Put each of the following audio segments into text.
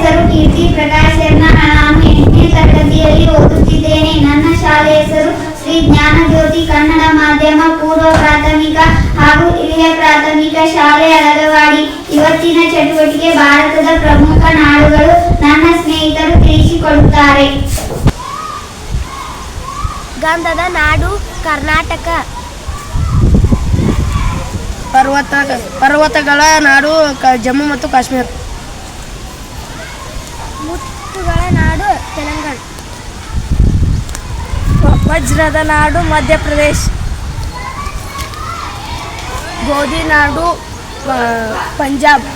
ಹೆಸರು ಕೀರ್ತಿ ಪ್ರಕಾಶ್ ಶರ್ಮಾ. ನಾನು 8ನೇ ತರಗತಿಯಲ್ಲಿ ಓದುತ್ತಿದ್ದೇನೆ. ನನ್ನ ಶಾಲೆ ಹೆಸರು ಶ್ರೀ ಜ್ಞಾನಜ್ಯೋತಿ ಕನ್ನಡ ಮಾಧ್ಯಮ ಪೂರ್ವ ಪ್ರಾಥಮಿಕ ಹಾಗೂ ಹಿರಿಯ ಪ್ರಾಥಮಿಕ ಶಾಲೆ ಅಳಗವಾಡಿ. ಇವತ್ತಿನ ಚಟುವಟಿಕೆ ಭಾರತದ ಪ್ರಮುಖ ನಾಡುಗಳು. ನನ್ನ ಸ್ನೇಹಿತರು ತಿಳಿಸಿಕೊಡುತ್ತಾರೆ. ಗಂಧದ ನಾಡು ಕರ್ನಾಟಕ. ಪರ್ವತಗಳ ನಾಡು ಜಮ್ಮು ಮತ್ತು ಕಾಶ್ಮೀರ. ಮುತ್ತುಗಳ ನಾಡು ತೆಲಂಗಾಣ. ವಜ್ರದ ನಾಡು ಮಧ್ಯಪ್ರದೇಶ್. ಗೋಧಿ ನಾಡು ಪಂಜಾಬ್.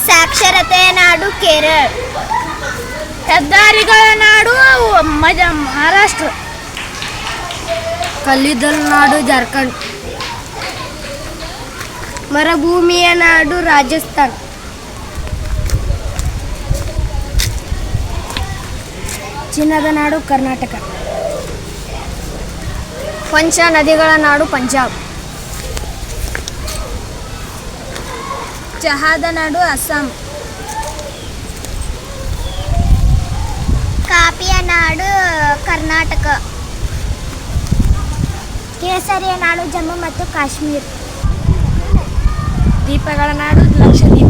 ಸಾಕ್ಷರತೆಯ ನಾಡು ಕೇರಳ. ಹೆದ್ದಾರಿಗಳ ನಾಡು ಮಹಾರಾಷ್ಟ್ರ. ಕಲ್ಲಿದ್ದಲು ನಾಡು ಜಾರ್ಖಂಡ್. ಮರುಭೂಮಿಯ ನಾಡು ರಾಜಸ್ಥಾನ್. ಚಿನ್ನದ ನಾಡು ಕರ್ನಾಟಕ. ಪಂಚ ನದಿಗಳ ನಾಡು ಪಂಜಾಬ್. ಚಹಾದ ನಾಡು ಅಸ್ಸಾಂ. ಕಾಫಿಯ ನಾಡು ಕರ್ನಾಟಕ. ಕೇಸರಿಯ ನಾಡು ಜಮ್ಮು ಮತ್ತು ಕಾಶ್ಮೀರ. ದೀಪಗಳ ನಾಡು ಲಕ್ಷದ್ವೀಪ.